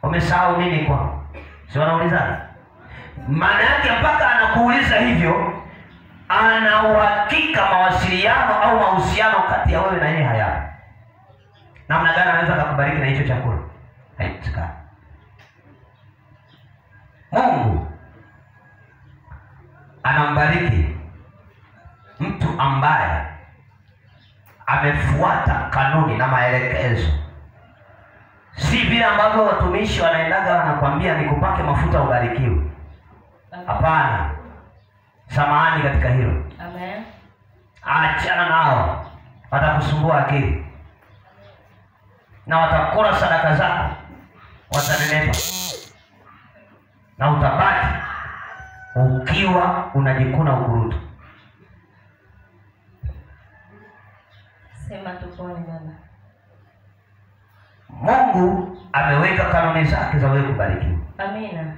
Umesahau nini kwa? Si wanauliza. Maana yake mpaka anakuuliza hivyo, ana uhakika mawasiliano au mahusiano kati ya wewe na yeye hayapo. Namna gani anaweza kukubariki na hicho chakula? Haiwezekani. Mungu anambariki mtu ambaye amefuata kanuni na maelekezo. Si vile ambavyo watumishi wanaendaga wanakwambia nikupake mafuta ubarikiwe. Hapana. Samahani katika hilo. Amen. Achana nao. Watakusumbua akili. Na watakula sadaka zako. Watanenepa. Na utabaki ukiwa unajikuna ukurutu. Sema tupone baba. Mungu ameweka kanuni zake za wewe kubarikiwa. Amina.